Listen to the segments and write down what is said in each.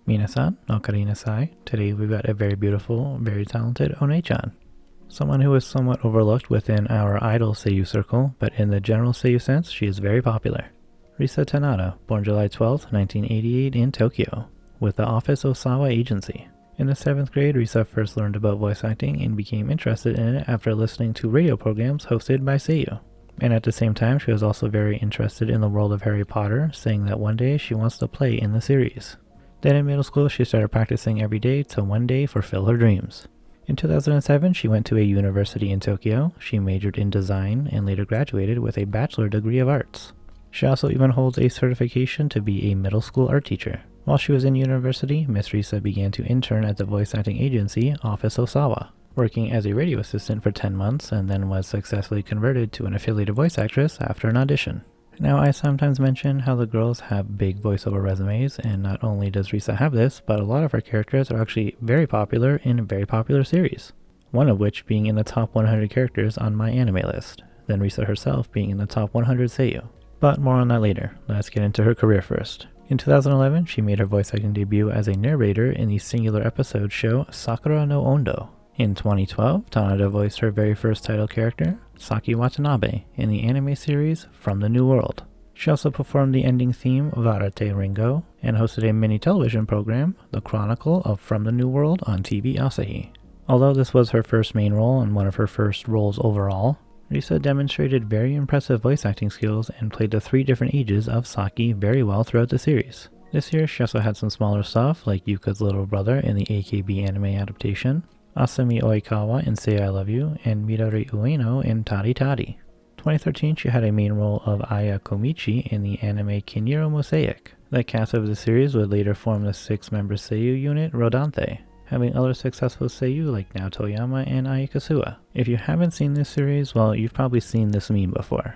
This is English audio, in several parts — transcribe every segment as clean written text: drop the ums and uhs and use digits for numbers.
Minasan, okaree nasai. Today we've got a very beautiful, very talented One-chan. Someone who is somewhat overlooked within our idol seiyuu circle, but in the general seiyuu sense, she is very popular. Risa Taneda, born July 12, 1988 in Tokyo, with the Office Osawa Agency. In the 7th grade, Risa first learned about voice acting and became interested in it after listening to radio programs hosted by seiyuu. And at the same time, she was also very interested in the world of Harry Potter, saying that one day she wants to play in the series. Then in middle school, she started practicing every day to one day fulfill her dreams. In 2007, she went to a university in Tokyo. She majored in design and later graduated with a bachelor degree of arts. She also even holds a certification to be a middle school art teacher. While she was in university, Miss Risa began to intern at the voice acting agency Office Osawa, working as a radio assistant for 10 months and then was successfully converted to an affiliated voice actress after an audition. Now, I sometimes mention how the girls have big voiceover resumes, and not only does Risa have this, but a lot of her characters are actually very popular in very popular series. One of which being in the top 100 characters on my anime list, then Risa herself being in the top 100 seiyuu. But more on that later. Let's get into her career first. In 2011, she made her voice acting debut as a narrator in the singular episode show Sakura no Ondo. In 2012, Taneda voiced her very first title character, Saki Watanabe, in the anime series From the New World. She also performed the ending theme Varate Ringo and hosted a mini television program, The Chronicle of From the New World on TV Asahi. Although this was her first main role and one of her first roles overall, Risa demonstrated very impressive voice acting skills and played the 3 different ages of Saki very well throughout the series. This year, she also had some smaller stuff like Yuka's little brother in the AKB anime adaptation, Asami Oikawa in Say I Love You, and Midori Ueno in Tari Tari. 2013, she had a main role of Aya Komichi in the anime Kiniro Mosaic. The cast of the series would later form the 6-member seiyuu unit Rodanthe, having other successful seiyuu like Naoto Toyama and Ai Kasua. If you haven't seen this series, well, you've probably seen this meme before.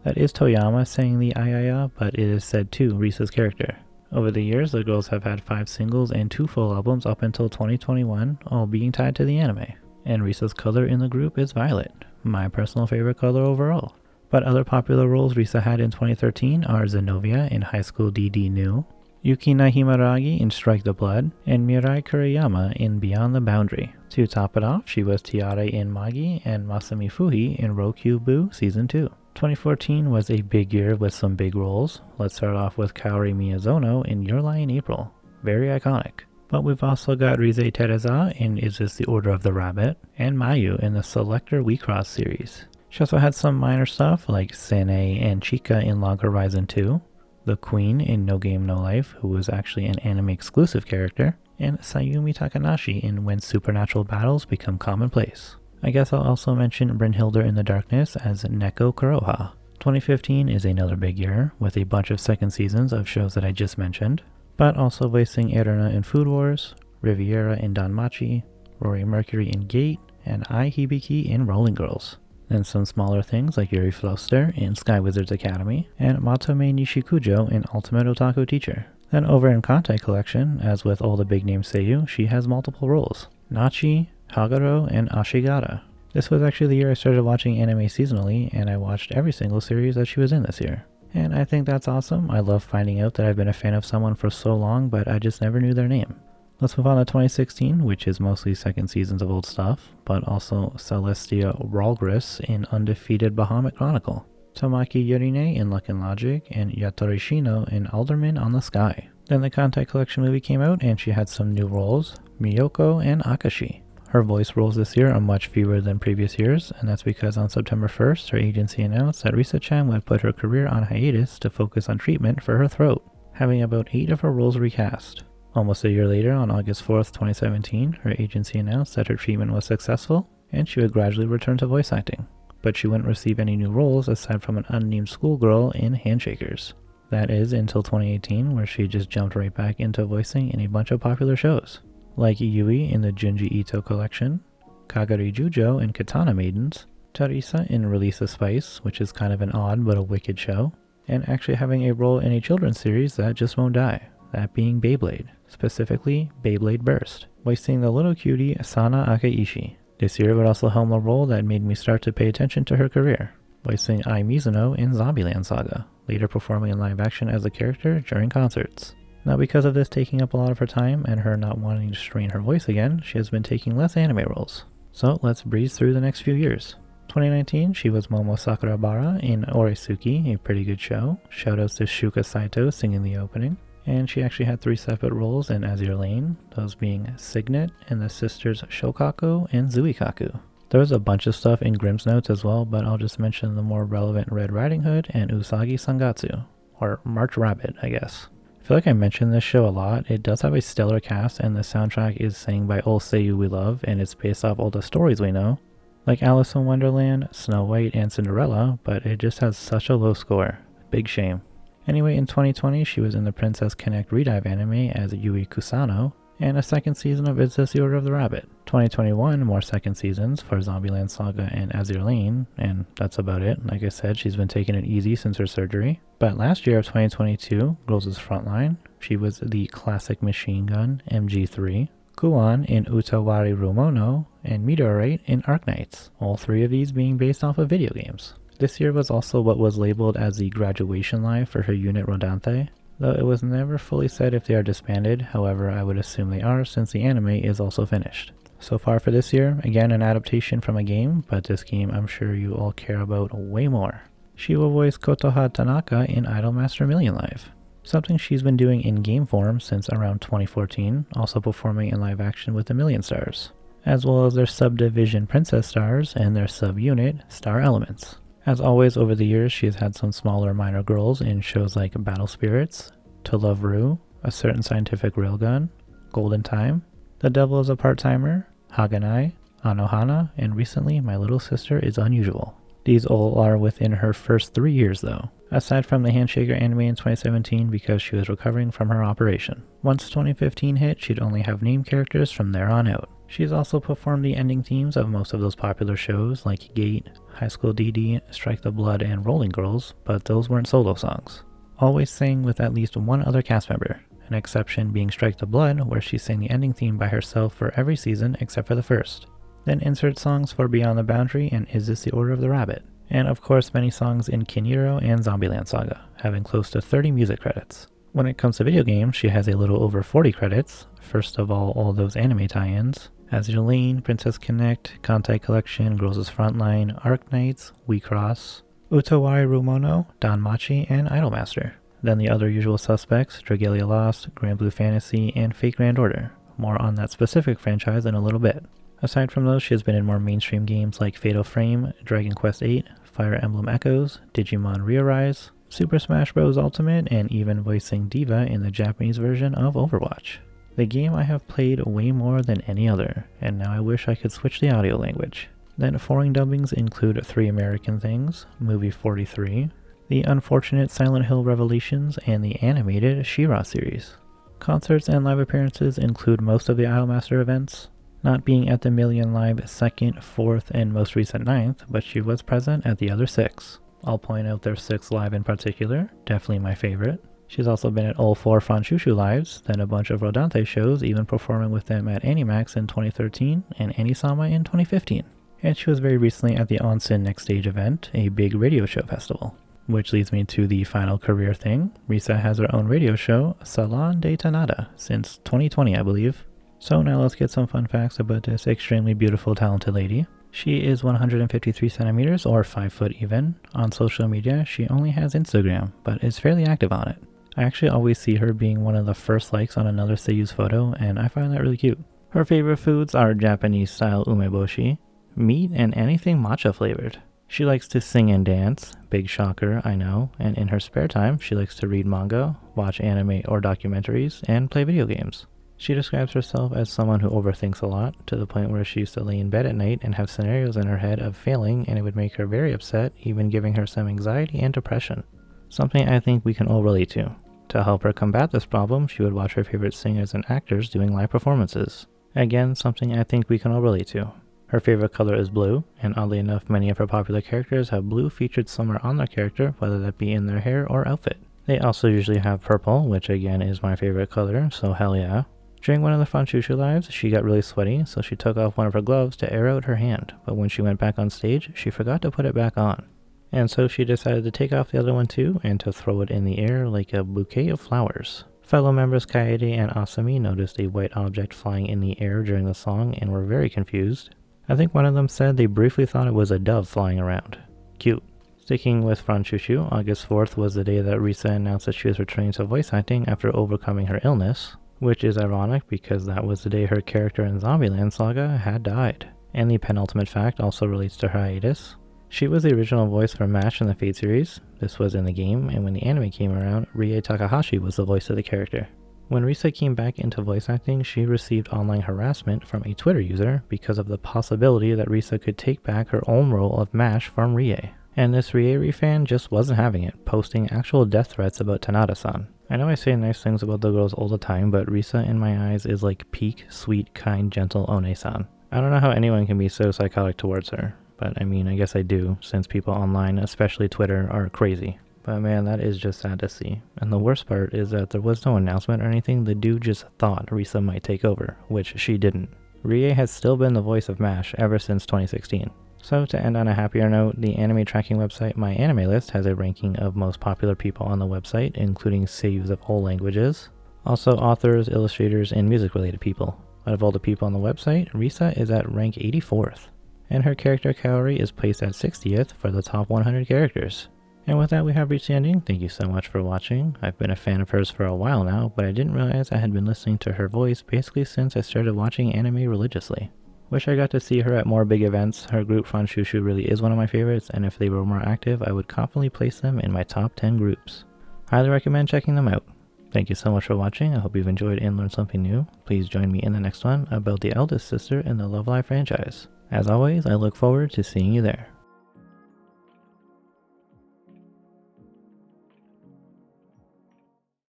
That is Toyama saying the ayaya, but it is said to Risa's character. Over the years, the girls have had 5 singles and 2 full albums up until 2021, all being tied to the anime. And Risa's color in the group is violet, my personal favorite color overall. But other popular roles Risa had in 2013 are Zenobia in High School DD New, Yukina Himaragi in Strike the Blood, and Mirai Kuriyama in Beyond the Boundary. To top it off, she was Tiare in Magi and Masami Fuhi in Rokyu Season 2. 2014 was a big year with some big roles. Let's start off with Kaori Miyazono in Your Lie in April. Very iconic. But we've also got Rize Teresa in Is This the Order of the Rabbit, and Mayu in the Selector We Cross series. She also had some minor stuff like Sene and Chika in Log Horizon 2, the Queen in No Game No Life, who was actually an anime exclusive character, and Sayumi Takanashi in When Supernatural Battles Become Commonplace. I guess I'll also mention Brynhilder in the Darkness as Neko Kuroha. 2015 is another big year, with a bunch of second seasons of shows that I just mentioned, but also voicing Erina in Food Wars, Riviera in Danmachi, Rory Mercury in Gate, and Ai Hibiki in Rolling Girls. Then some smaller things like Yuri Floster in Sky Wizards Academy, and Matome Nishikujo in Ultimate Otaku Teacher. Then over in Kantai Collection, as with all the big name seiyuu, she has multiple roles, Nachi, Haguro, and Ashigara. This was actually the year I started watching anime seasonally, and I watched every single series that she was in this year. And I think that's awesome. I love finding out that I've been a fan of someone for so long, but I just never knew their name. Let's move on to 2016, which is mostly second seasons of old stuff, but also Celestia Ralgris in Undefeated Bahamut Chronicle, Tamaki Yorine in Luck and Logic, and Yatori Shino in Alderman on the Sky. Then the Kantai Collection movie came out, and she had some new roles, Miyoko and Akashi. Her voice roles this year are much fewer than previous years, and that's because on September 1st, her agency announced that Risa-chan would put her career on hiatus to focus on treatment for her throat, having about 8 of her roles recast. Almost a year later, on August 4th, 2017, her agency announced that her treatment was successful, and she would gradually return to voice acting. But she wouldn't receive any new roles aside from an unnamed schoolgirl in Handshakers. That is until 2018, where she just jumped right back into voicing in a bunch of popular shows, like Yui in the Junji Ito collection, Kagari Jujo in Katana Maidens, Teresa in Release of Spice, which is kind of an odd but a wicked show, and actually having a role in a children's series that just won't die, that being Beyblade, specifically Beyblade Burst, voicing the little cutie Asana Akaishi. This year would also helm a role that made me start to pay attention to her career, voicing Ai Mizuno in Zombieland Saga, later performing in live action as a character during concerts. Now, because of this taking up a lot of her time and her not wanting to strain her voice again, she has been taking less anime roles. So let's breeze through the next few years. 2019, she was Momo Sakurabara in Oresuki, a pretty good show. Shoutouts to Shuka Saito singing the opening. And she actually had 3 separate roles in Azure Lane, those being Signet and the sisters Shokaku and Zuikaku. There was a bunch of stuff in Grimm's notes as well, but I'll just mention the more relevant Red Riding Hood and Usagi Sangatsu, or March Rabbit, I guess. I feel like I mentioned this show a lot. It does have a stellar cast, and the soundtrack is sang by all seiyuu we love, and it's based off all the stories we know, like Alice in Wonderland, Snow White, and Cinderella, but it just has such a low score. Big shame. Anyway, in 2020, she was in the Princess Connect Redive anime as Yui Kusano, and a second season of It's Just the Order of the Rabbit. 2021, more second seasons for Zombieland Saga and Azure Lane, and that's about it. Like I said, she's been taking it easy since her surgery. But last year of 2022, Girls' Frontline, she was the classic machine gun MG3, Kuon in Utawari Rumono, and Meteorite in Arknights, all 3 of these being based off of video games. This year was also what was labeled as the graduation live for her unit Rodanthe, though it was never fully said if they are disbanded. However, I would assume they are since the anime is also finished. So far for this year, again an adaptation from a game, but this game I'm sure you all care about way more. She will voice Kotoha Tanaka in Idolmaster Million Live, something she's been doing in game form since around 2014, also performing in live action with the Million Stars, as well as their subdivision Princess Stars and their subunit Star Elements. As always over the years, she has had some smaller minor roles in shows like Battle Spirits, To Love Ru, A Certain Scientific Railgun, Golden Time, The Devil is a Part-Timer, Haganai, Anohana, and recently My Little Sister is Unusual. These all are within her first 3 years though, aside from the Handshaker anime in 2017 because she was recovering from her operation. Once 2015 hit, she'd only have named characters from there on out. She's also performed the ending themes of most of those popular shows like Gate, High School DD, Strike the Blood, and Rolling Girls, but those weren't solo songs. Always sang with at least one other cast member, an exception being Strike the Blood, where she sang the ending theme by herself for every season except for the first. Then insert songs for Beyond the Boundary and Is This the Order of the Rabbit? And of course many songs in Kiniro and Zombieland Saga, having close to 30 music credits. When it comes to video games, she has a little over 40 credits. First of all those anime tie-ins, Azure Lane, Princess Connect, Kantai Collection, Girls' Frontline, Arknights, We Cross, Utawari Rumono, Danmachi, and Idolmaster. Then the other usual suspects, Dragalia Lost, Grand Blue Fantasy, and Fate Grand Order. More on that specific franchise in a little bit. Aside from those, she has been in more mainstream games like Fatal Frame, Dragon Quest VIII, Fire Emblem Echoes, Digimon Re-Arise, Super Smash Bros. Ultimate, and even voicing Diva in the Japanese version of Overwatch. The game I have played way more than any other, and now I wish I could switch the audio language. Then foreign dubbings include 3 American Things, Movie 43, The Unfortunate Silent Hill Revelations, and the animated She-Ra series. Concerts and live appearances include most of the Idolmaster events, not being at the Million Live 2nd, 4th, and most recent 9th, but she was present at the other 6. I'll point out their 6 live in particular, definitely my favorite. She's also been at all 4 Franchouchou lives, then a bunch of Rodanthe shows, even performing with them at Animax in 2013 and Anisama in 2015. And she was very recently at the Onsen Next Stage event, a big radio show festival. Which leads me to the final career thing. Risa has her own radio show, Salon de Taneda, since 2020 I believe. So now let's get some fun facts about this extremely beautiful, talented lady. She is 153 centimeters or 5 foot even. On social media, she only has Instagram, but is fairly active on it. I actually always see her being one of the first likes on another seiyu's photo, and I find that really cute. Her favorite foods are Japanese-style umeboshi, meat, and anything matcha flavored. She likes to sing and dance, big shocker, I know, and in her spare time, she likes to read manga, watch anime or documentaries, and play video games. She describes herself as someone who overthinks a lot, to the point where she used to lay in bed at night and have scenarios in her head of failing, and it would make her very upset, even giving her some anxiety and depression. Something I think we can all relate to. To help her combat this problem, she would watch her favorite singers and actors doing live performances. Again, something I think we can all relate to. Her favorite color is blue, and oddly enough, many of her popular characters have blue featured somewhere on their character, whether that be in their hair or outfit. They also usually have purple, which again is my favorite color, so hell yeah. During one of the Franchouchou lives, she got really sweaty, so she took off one of her gloves to air out her hand, but when she went back on stage, she forgot to put it back on. And so she decided to take off the other one too, and to throw it in the air like a bouquet of flowers. Fellow members Kaede and Asami noticed a white object flying in the air during the song and were very confused. I think one of them said they briefly thought it was a dove flying around. Cute. Sticking with Franchouchou, August 4th was the day that Risa announced that she was returning to voice acting after overcoming her illness, which is ironic because that was the day her character in Zombieland Saga had died. And the penultimate fact also relates to her hiatus. She was the original voice for MASH in the Fate series. This was in the game, and when the anime came around, Rie Takahashi was the voice of the character. When Risa came back into voice acting, she received online harassment from a Twitter user because of the possibility that Risa could take back her own role of MASH from Rie. And this Rie fan just wasn't having it, posting actual death threats about Taneda-san. I know I say nice things about the girls all the time, but Risa in my eyes is like peak, sweet, kind, gentle One-san. I don't know how anyone can be so psychotic towards her, but I mean, I guess I do, since people online, especially Twitter, are crazy. But man, that is just sad to see. And the worst part is that there was no announcement or anything, the dude just thought Risa might take over, which she didn't. Rie has still been the voice of MASH ever since 2016. So to end on a happier note, the anime tracking website MyAnimeList has a ranking of most popular people on the website, including seiyus of all languages, also authors, illustrators, and music-related people. Out of all the people on the website, Risa is at rank 84th, and her character Kaori is placed at 60th for the top 100 characters. And with that, we have reached the ending. Thank you so much for watching. I've been a fan of hers for a while now, but I didn't realize I had been listening to her voice basically since I started watching anime religiously. Wish I got to see her at more big events. Her group Franchouchou really is one of my favorites, and if they were more active, I would confidently place them in my top 10 groups. Highly recommend checking them out. Thank you so much for watching. I hope you've enjoyed and learned something new. Please join me in the next one about the eldest sister in the Love Live franchise. As always, I look forward to seeing you there.